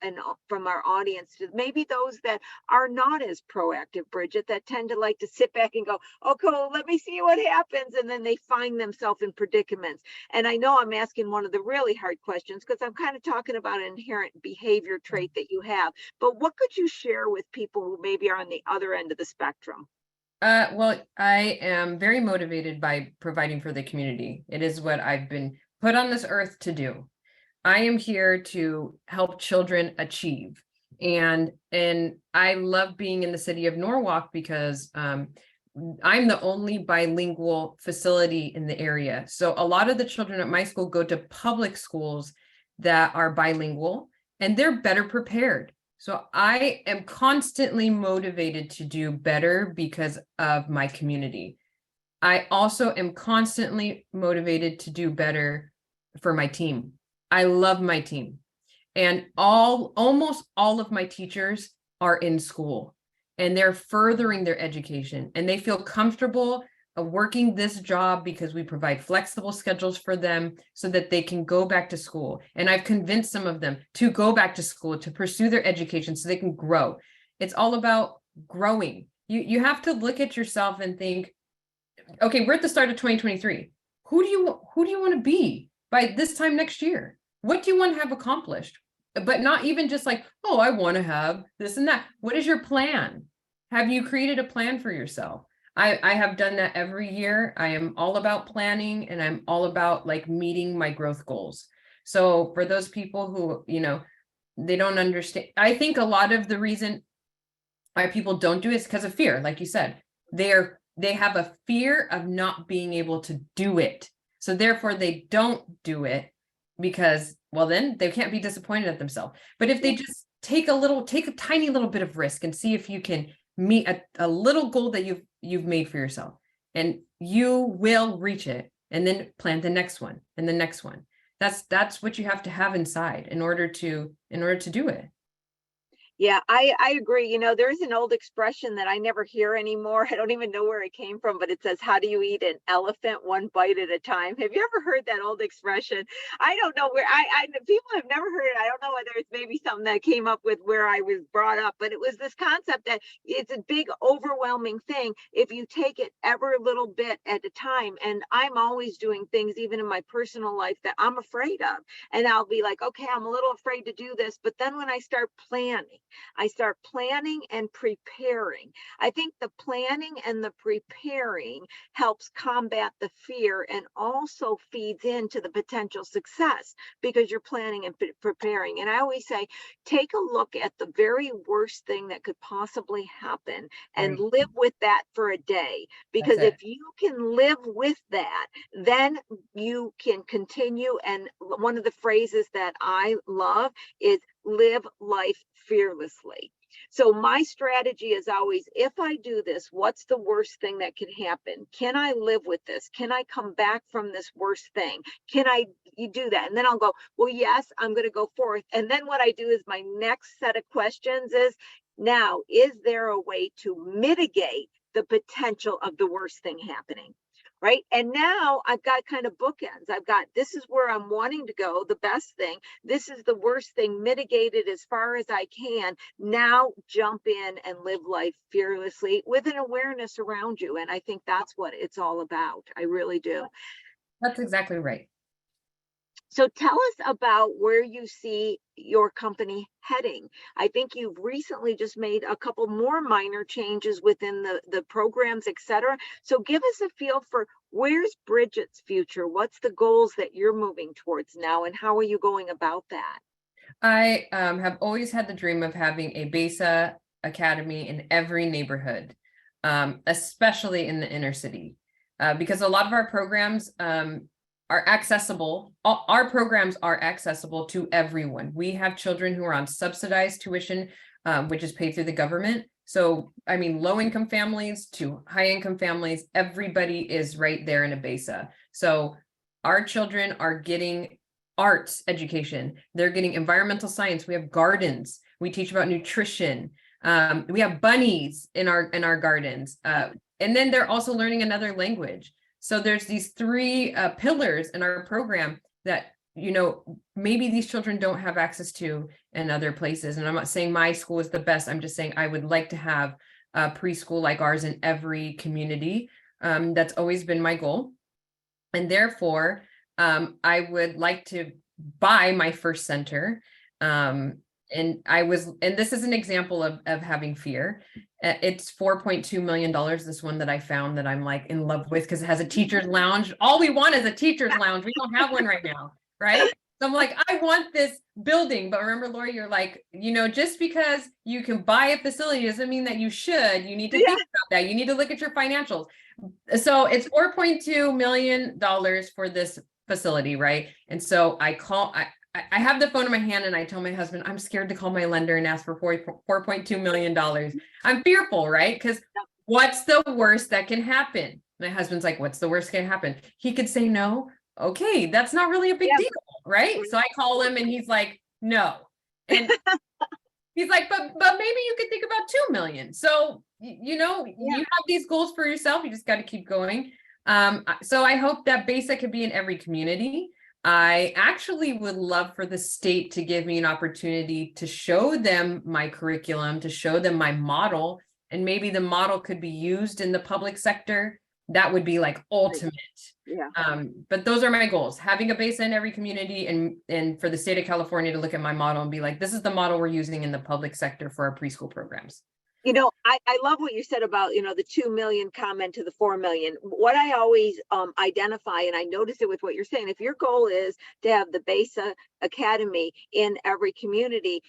from our audience to maybe those that are not as proactive, Bridgette, that tend to like to sit back and go, okay, well, let me see what happens. And then they find themselves in predicaments. And I know I'm asking one of the really hard questions because I'm kind of talking about an inherent behavior trait that you have. But what could you share with people who maybe are on the other end of the spectrum? Well, I am very motivated by providing for the community. It is what I've been put on this earth to do. I am here to help children achieve. And I love being in the city of Norwalk because I'm the only bilingual facility in the area. So a lot of the children at my school go to public schools that are bilingual, and they're better prepared. So I am constantly motivated to do better because of my community. I also am constantly motivated to do better for my team. I love my team. And almost all of my teachers are in school and they're furthering their education and they feel comfortable working this job because we provide flexible schedules for them so that they can go back to school. And I've convinced some of them to go back to school to pursue their education so they can grow. It's all about growing. You have to look at yourself and think, okay, we're at the start of 2023. Who do you want to be by this time next year? What do you want to have accomplished? But not even just like, oh, I want to have this and that. What is your plan? Have you created a plan for yourself? I have done that every year. I am all about planning and I'm all about like meeting my growth goals. So for those people who, they don't understand, I think a lot of the reason why people don't do it is because of fear. Like you said, they have a fear of not being able to do it. So therefore they don't do it because, well, then they can't be disappointed at themselves. But if they just take a tiny little bit of risk and see if you can meet a little goal that you've made for yourself, and you will reach it, and then plan the next one and the next one. That's what you have to have inside in order to do it. Yeah, I agree. There's an old expression that I never hear anymore. I don't even know where it came from, but it says, how do you eat an elephant one bite at a time? Have you ever heard that old expression? I don't know where people have never heard it. I don't know whether it's maybe something that came up with where I was brought up, but it was this concept that it's a big overwhelming thing if you take it ever a little bit at a time. And I'm always doing things, even in my personal life, that I'm afraid of. And I'll be like, okay, I'm a little afraid to do this. But then when I start planning and preparing. I think the planning and the preparing helps combat the fear and also feeds into the potential success because you're planning and preparing. And I always say, take a look at the very worst thing that could possibly happen and live with that for a day. Because if you can live with that, then you can continue. And one of the phrases that I love is live life fearlessly. So my strategy is always, if I do this, what's the worst thing that can happen? Can I live with this? Can I come back from this worst thing? You do that? And then I'll go, well, yes, I'm going to go forth. And then what I do is my next set of questions is, now, is there a way to mitigate the potential of the worst thing happening? Right. And now I've got kind of bookends. I've got, this is where I'm wanting to go, the best thing. This is the worst thing, mitigated as far as I can. Now jump in and live life fearlessly with an awareness around you. And I think that's what it's all about. I really do. That's exactly right. So tell us about where you see your company heading. I think you've recently just made a couple more minor changes within the programs, et cetera. So give us a feel for where's Bridgette's future? What's the goals that you're moving towards now, and how are you going about that? I have always had the dream of having a BESA Academy in every neighborhood, especially in the inner city, because a lot of our programs are accessible. Our programs are accessible to everyone. We have children who are on subsidized tuition, which is paid through the government. So, I mean, low-income families to high-income families, everybody is right there in a BESA. So our children are getting arts education. They're getting environmental science. We have gardens. We teach about nutrition. We have bunnies in our gardens. And then they're also learning another language. So there's these three pillars in our program that maybe these children don't have access to in other places. And I'm not saying my school is the best. I'm just saying I would like to have a preschool like ours in every community. That's always been my goal. And therefore, I would like to buy my first center. And this is an example of having fear. It's $4.2 million. This one that I found that I'm like in love with because it has a teacher's lounge. All we want is a teacher's lounge. We don't have one right now, right? So I'm like, I want this building. But remember, Lori, you're like, just because you can buy a facility doesn't mean that you should. You need to think about that. You need to look at your financials. So it's $4.2 million for this facility, right? And so I have the phone in my hand and I tell my husband, I'm scared to call my lender and ask for $4.2 million. I'm fearful, right? Because what's the worst that can happen? My husband's like, what's the worst that can happen? He could say no. Okay, that's not really a big deal, right? So I call him and he's like, no. And he's like, but maybe you could think about 2 million. So, you have these goals for yourself. You just got to keep going. So I hope that BESA could be in every community. I actually would love for the state to give me an opportunity to show them my curriculum, to show them my model, and maybe the model could be used in the public sector. That would be like ultimate. Yeah. But those are my goals, having a BESA in every community and for the state of California to look at my model and be like, this is the model we're using in the public sector for our preschool programs. I love what you said about, the 2 million comment to the 4 million. What I always identify, and I notice it with what you're saying, if your goal is to have the BESA Academy in every community,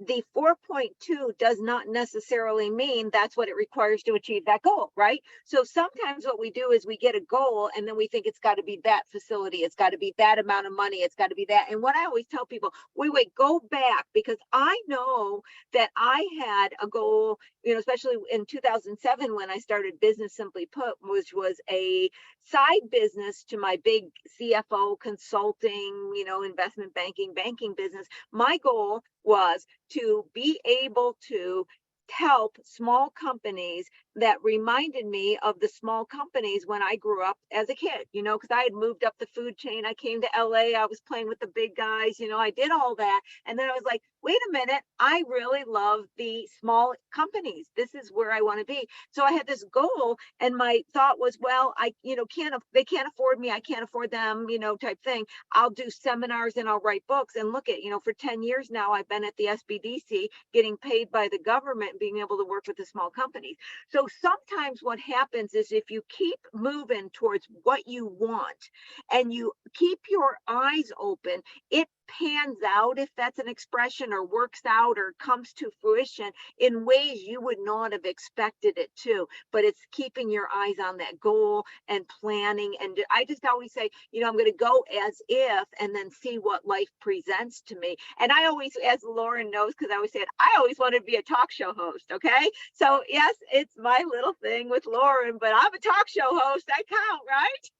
the 4.2 does not necessarily mean that's what it requires to achieve that goal, right? So sometimes what we do is we get a goal and then we think it's got to be that facility, it's got to be that amount of money, it's got to be that. And what I always tell people, wait, go back, because I know that I had a goal, especially in 2007 when I started Business Simply Put, which was a side business to my big CFO consulting, investment banking business. My goal was to be able to help small companies that reminded me of the small companies when I grew up as a kid, because I had moved up the food chain. I came to LA, I was playing with the big guys, I did all that. And then I was like, wait a minute, I really love the small companies. This is where I want to be. So I had this goal and my thought was, well, they can't afford me. I can't afford them, type thing. I'll do seminars and I'll write books. And look at, for 10 years now, I've been at the SBDC getting paid by the government, being able to work with the small companies. So sometimes what happens is if you keep moving towards what you want and you keep your eyes open, it pans out, if that's an expression, or works out or comes to fruition in ways you would not have expected it to. But it's keeping your eyes on that goal and planning. And I just always say, I'm going to go as if and then see what life presents to me. And I always, as Lauren knows, because I always said, I always wanted to be a talk show host. Okay. So yes, it's my little thing with Lauren, but I'm a talk show host. I count, right?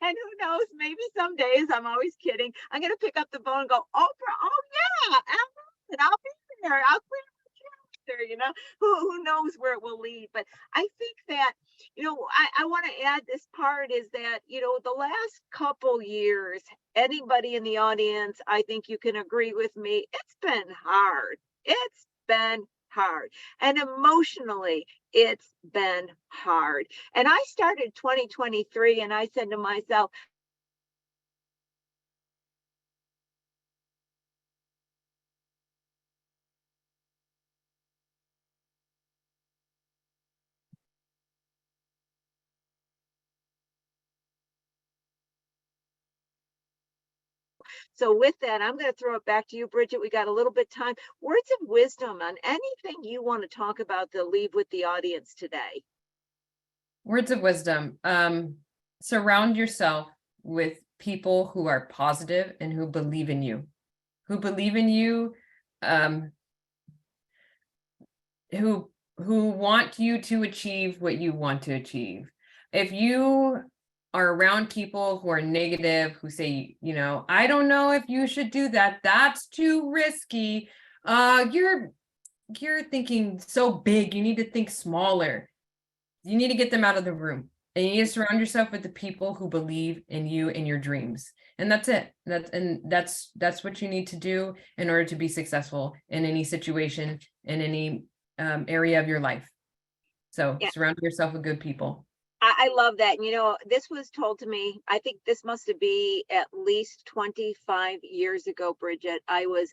And who knows, maybe some days, I'm always kidding, I'm going to pick up the phone and go, Oprah, oh yeah, and I'll be there. I'll clear the calendar, who knows where it will lead. But I think that, I want to add this part is that, the last couple years, anybody in the audience, I think you can agree with me, it's been hard. It's been hard. And emotionally, it's been hard. And I started 2023 and I said to myself, so with that, I'm going to throw it back to you, Bridgette. We got a little bit of time. Words of wisdom on anything you want to talk about to leave with the audience today. Words of wisdom. Surround yourself with people who are positive and who believe in you, who want you to achieve what you want to achieve. If you are around people who are negative, who say, I don't know if you should do that, that's too risky, you're thinking so big, you need to think smaller. You need to get them out of the room And you need to surround yourself with the people who believe in you and your dreams. And that's it. That's what you need to do in order to be successful in any situation, in any area of your life. So Yeah. surround yourself with good people. I love that. This was told to me, I think this must have been at least 25 years ago, Bridgette. I was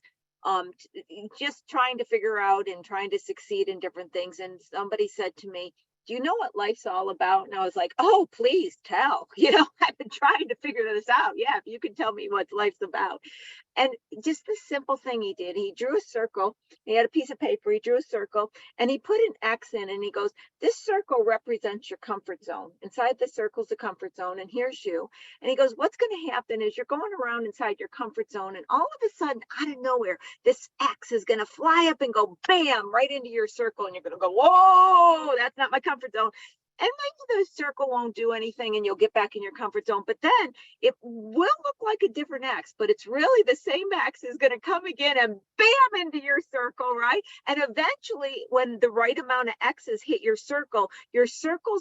just trying to figure out and trying to succeed in different things. And somebody said to me, do you know what life's all about? And I was like, oh, please tell. I've been trying to figure this out. Yeah, if you can tell me what life's about. And just the simple thing he did, he drew a circle. He had a piece of paper, he drew a circle, and he put an X in, and he goes, this circle represents your comfort zone. Inside the circle is the comfort zone, and here's you. And he goes, what's going to happen is you're going around inside your comfort zone, and all of a sudden, out of nowhere, this X is going to fly up and go bam right into your circle, and you're going to go, whoa, that's not my comfort zone. And maybe the circle won't do anything and you'll get back in your comfort zone, but then it will look like a different X, but it's really the same X is going to come again and bam into your circle, right? And eventually when the right amount of X's hit your circle's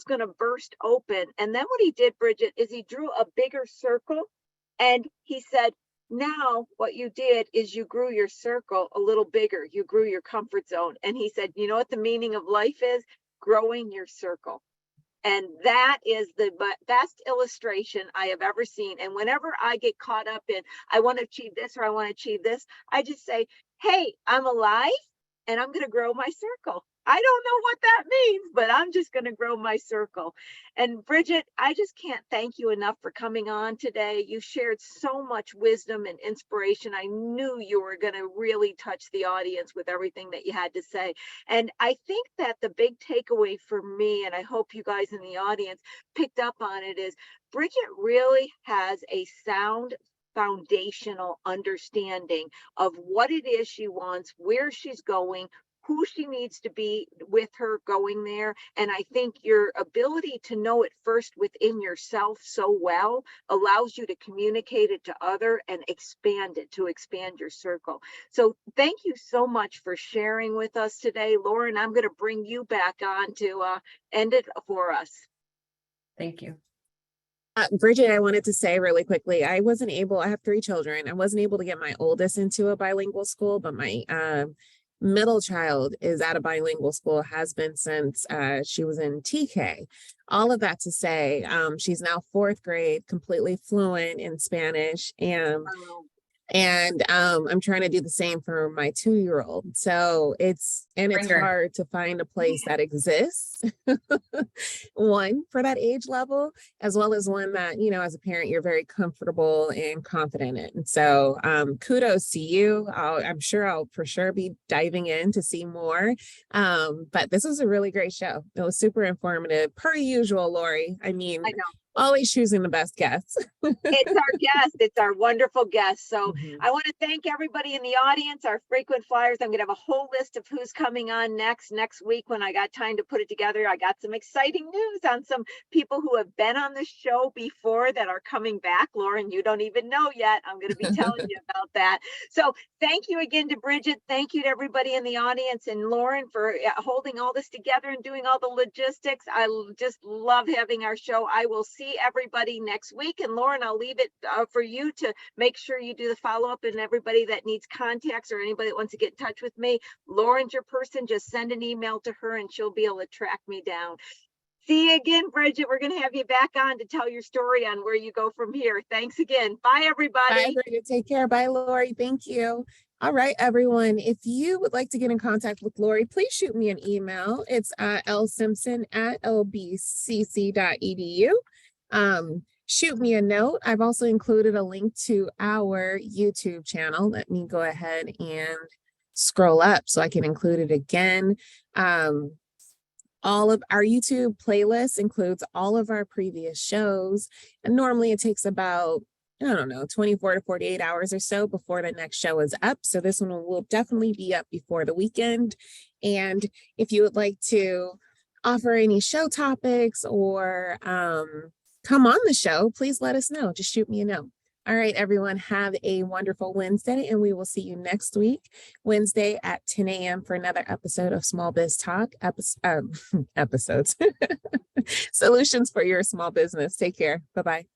going to burst open. And then what he did, Bridgette, is he drew a bigger circle and he said, now what you did is you grew your circle a little bigger. You grew your comfort zone. And he said, you know what the meaning of life is? Growing your circle. And that is the best illustration I have ever seen. And whenever I get caught up in, I want to achieve this or I want to achieve this, I just say, hey, I'm alive and I'm going to grow my circle. I don't know what that means, but I'm just going to grow my circle. And Bridgette, I just can't thank you enough for coming on today. You shared so much wisdom and inspiration. I knew you were going to really touch the audience with everything that you had to say. And I think that the big takeaway for me, and I hope you guys in the audience picked up on it, is Bridgette really has a sound foundational understanding of what it is she wants, where she's going, who she needs to be with her going there. And I think your ability to know it first within yourself so well allows you to communicate it to other and expand it, to expand your circle. So thank you so much for sharing with us today. Lauren, I'm going to bring you back on to end it for us. Thank you. Bridgette, I wanted to say really quickly, I have 3 children. I wasn't able to get my oldest into a bilingual school, but my middle child is at a bilingual school, has been since she was in TK. All of that to say, she's now 4th grade, completely fluent in Spanish. And I'm trying to do the same for my 2-year-old. So it's hard to find a place that exists, one for that age level, as well as one that, as a parent, you're very comfortable and confident in. And so kudos to you. I'm sure I'll for sure be diving in to see more. But this was a really great show. It was super informative, per usual, Lori. I know. Always choosing the best guests. It's our guest. It's our wonderful guest. So I want to thank everybody in the audience, our frequent flyers. I'm going to have a whole list of who's coming on next week when I got time to put it together. I got some exciting news on some people who have been on the show before that are coming back. Lauren, you don't even know yet. I'm going to be telling you about that. So thank you again to Bridgette. Thank you to everybody in the audience and Lauren for holding all this together and doing all the logistics. I just love having our show. I will see everybody next week. And Lauren, I'll leave it for you to make sure you do the follow-up, and everybody that needs contacts or anybody that wants to get in touch with me, Lauren's your person. Just send an email to her and she'll be able to track me down. See you again, Bridgette. We're going to have you back on to tell your story on where you go from here. Thanks again. Bye, everybody. Bye, Bridgette. Take care. Bye, Lori. Thank you. All right, everyone. If you would like to get in contact with Lori, please shoot me an email. It's lsimpson@lbcc.edu. Shoot me a note. I've also included a link to our YouTube channel. Let me go ahead and scroll up so I can include it again. All of our YouTube playlist includes all of our previous shows. And normally it takes about, 24 to 48 hours or so before the next show is up. So this one will definitely be up before the weekend. And if you would like to offer any show topics or come on the show, please let us know. Just shoot me a note. All right, everyone, have a wonderful Wednesday, and we will see you next week, Wednesday at 10 a.m. for another episode of Small Biz Talk episodes, solutions for your small business. Take care. Bye-bye.